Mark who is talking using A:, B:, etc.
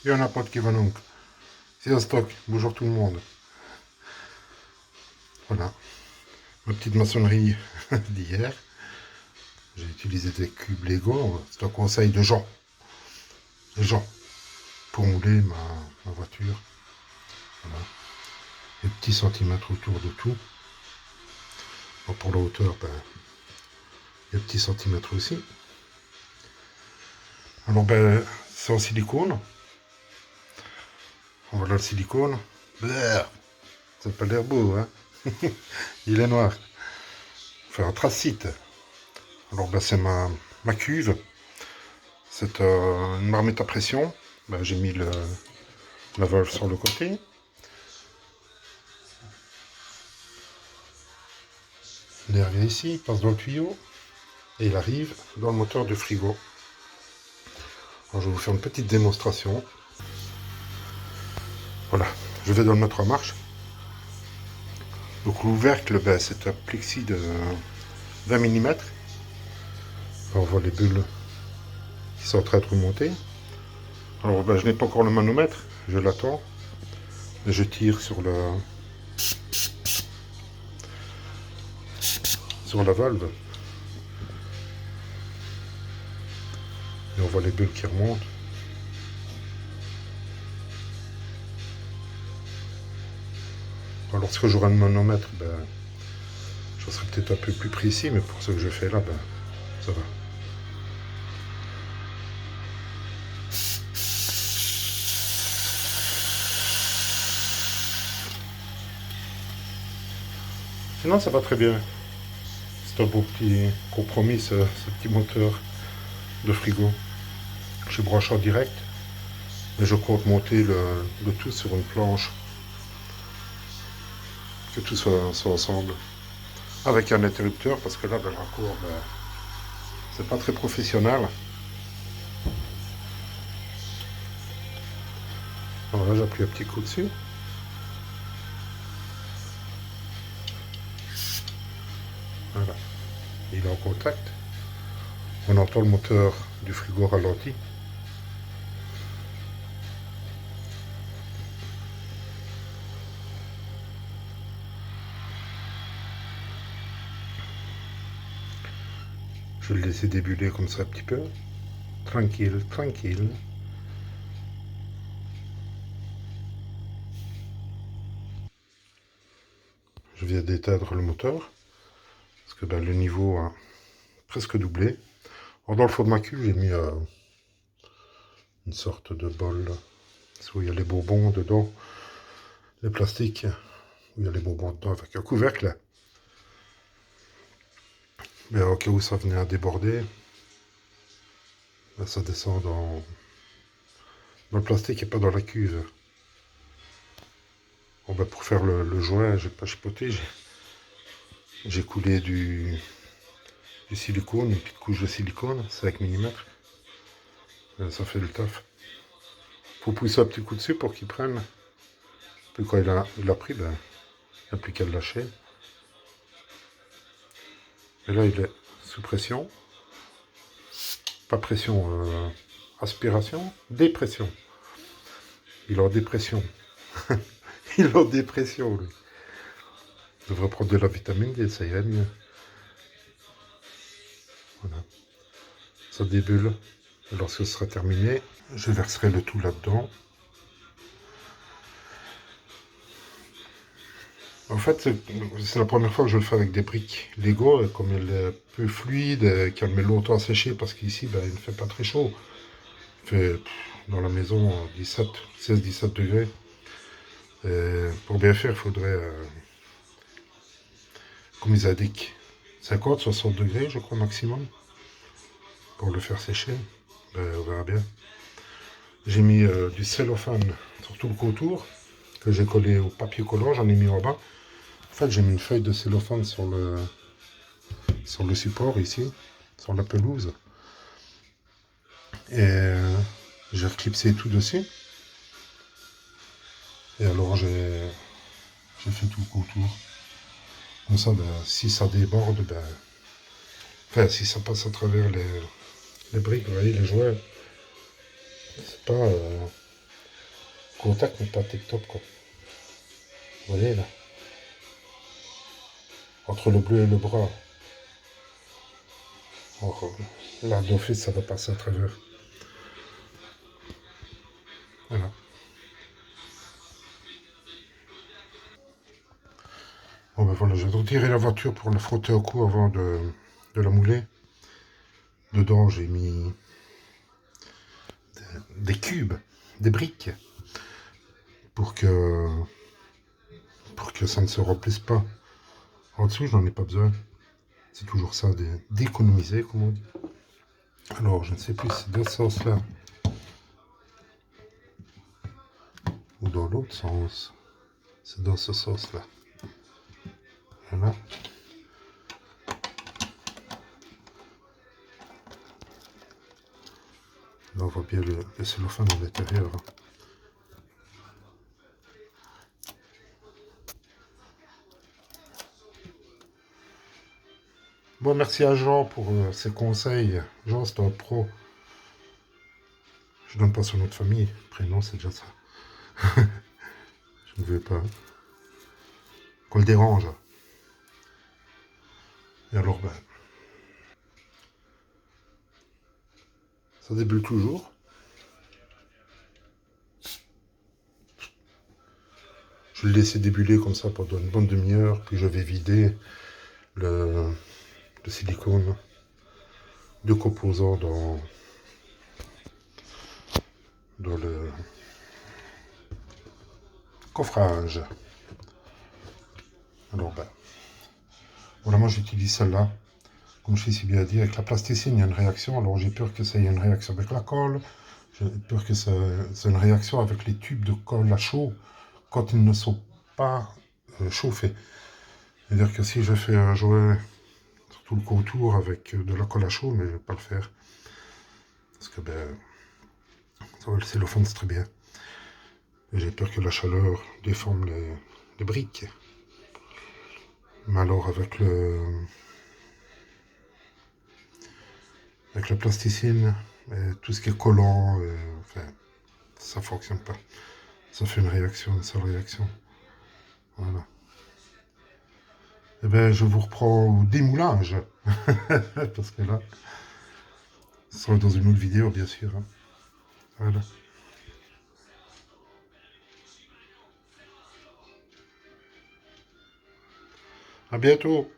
A: Il y en a pas de qui va donc. C'est un stock. Bonjour tout le monde. Voilà. Ma petite maçonnerie d'hier. J'ai utilisé des cubes Lego. C'est un conseil de Jean. Jean. Pour mouler ma voiture. Voilà. Les petits centimètres autour de tout. Bon, pour la hauteur, les petits centimètres aussi. Alors c'est en silicone. Voilà le silicone. Ça n'a pas l'air beau, hein. Il est noir. Enfin, anthracite. Alors c'est ma cuve. C'est une marmite à pression. J'ai mis la valve sur le côté. L'air vient ici, il passe dans le tuyau. Et il arrive dans le moteur du frigo. Alors, je vais vous faire une petite démonstration. Voilà, je vais dans le mettre en marche. Donc l'ouvercle, c'est un plexi de 20 mm. On voit les bulles qui sont en train de remonter. Alors je n'ai pas encore le manomètre, je l'attends. Je tire sur la valve. Et on voit les bulles qui remontent. Alors, lorsque j'aurai un manomètre, je serai peut-être un peu plus précis, mais pour ce que je fais là, ça va. Sinon, ça va très bien. C'est un beau petit compromis, ce petit moteur de frigo. Je branche en direct, et je compte monter le tout sur une planche. Que tout soit ensemble. Avec un interrupteur, parce que là, le raccord, c'est pas très professionnel. Voilà, j'appuie un petit coup dessus. Voilà. Il est en contact. On entend le moteur du frigo ralenti. Je vais le laisser débuler comme ça un petit peu. Tranquille, tranquille. Je viens d'éteindre le moteur. Parce que le niveau a presque doublé. Alors, dans le fond de ma cuve, j'ai mis une sorte de bol. Où il y a les bonbons dedans. Les plastiques. Où il y a les bonbons dedans avec un couvercle. Mais au cas où ça venait à déborder, ça descend dans le plastique et pas dans la cuve. Bon, pour faire le joint, j'ai pas chipoté, j'ai coulé du silicone, une petite couche de silicone, 5 mm. Ça fait le taf. Faut pousser un petit coup dessus pour qu'il prenne. Puis quand il a pris, il n'y a plus qu'à le lâcher. Et là, il est sous pression. Pas pression, aspiration, dépression. Il est en dépression. Il est en dépression, lui. Il devrait prendre de la vitamine D, ça irait mieux. Voilà. Ça débulle. Et lorsque ce sera terminé, je verserai le tout là-dedans. En fait, c'est la première fois que je le fais avec des briques Lego, comme elle est peu fluide, qu'elle met longtemps à sécher, parce qu'ici, il ne fait pas très chaud. Il fait, dans la maison, 16-17 degrés. Et pour bien faire, il faudrait, comme ils indiquent, 50-60 degrés, je crois, maximum, pour le faire sécher. On verra bien. J'ai mis du cellophane sur tout le contour, que j'ai collé au papier collant, j'en ai mis en bas. En fait, j'ai mis une feuille de cellophane sur le support ici, sur la pelouse. Et j'ai reclipsé tout dessus. Et alors j'ai fait tout le contour. Comme ça, si ça déborde, enfin si ça passe à travers les briques, vous voyez, les joints, c'est pas contact n'est pas tip top quoi. Vous voyez là, entre le bleu et le brun. Alors, là d'office ça va passer à travers. Voilà. Bon ben voilà, je vais retirer la voiture pour la frotter au cou avant de la mouler. Dedans j'ai mis des cubes, des briques, pour que ça ne se remplisse pas. En dessous, j'en ai pas besoin. C'est toujours ça, d'économiser, comme on dit. Alors, je ne sais plus si c'est dans ce sens-là ou dans l'autre sens. C'est dans ce sens-là. Voilà. Là, on voit bien le cellophane à l'intérieur. Bon, merci à Jean pour ses conseils. Jean, c'est un pro. Je donne pas son nom de famille. Prénom, c'est déjà ça. Je ne veux pas qu'on le dérange. Et alors, ben, ça débute toujours. Je vais le laisser débuler comme ça pendant une bonne demi-heure, puis je vais vider le silicone de composants dans le coffrage. Alors ben, voilà, moi j'utilise celle-là. Comme je sais si bien dit, avec la plasticine, il y a une réaction. Alors j'ai peur que ça ait une réaction avec la colle. J'ai peur que ça ait une réaction avec les tubes de colle à chaud quand ils ne sont pas chauffés. C'est-à-dire que si je fais un jouet sur tout le contour avec de la colle à chaud, mais je ne vais pas le faire. Parce que ben, ça va, le cellophane c'est très bien. Et j'ai peur que la chaleur déforme les briques. Mais alors avec la plasticine, tout ce qui est collant, enfin, ça fonctionne pas. Ça fait une seule réaction. Voilà. Eh bien, je vous reprends au démoulage. Parce que là, ce sera dans une autre vidéo, bien sûr. Hein. Voilà. À bientôt.